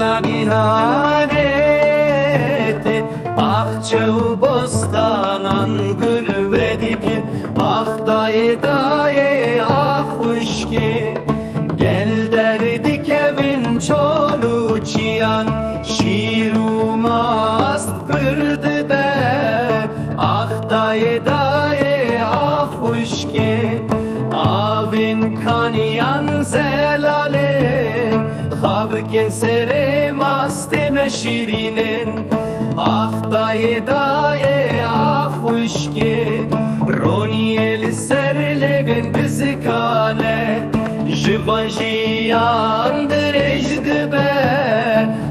bana ihaneti, bahçe bostanan gül ve diki. Ah dayı dayı ah hoş ki, gel derdik evin çolu çiyan. Şiirumast kırdı be. Ah dayı dayı ah hoş ki, avin kaniyan zelale, Havken sere mastine şirinin. Ah dayı dayı ah hoş ki, Roniyel serlegen bizi kane, Jivan jiyandır ejdi be.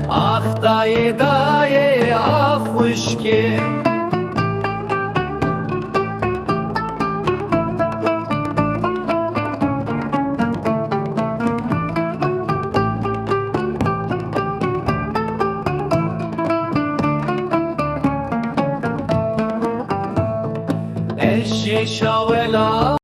Ah dayı dayı ah hoş ki. Eşye şavela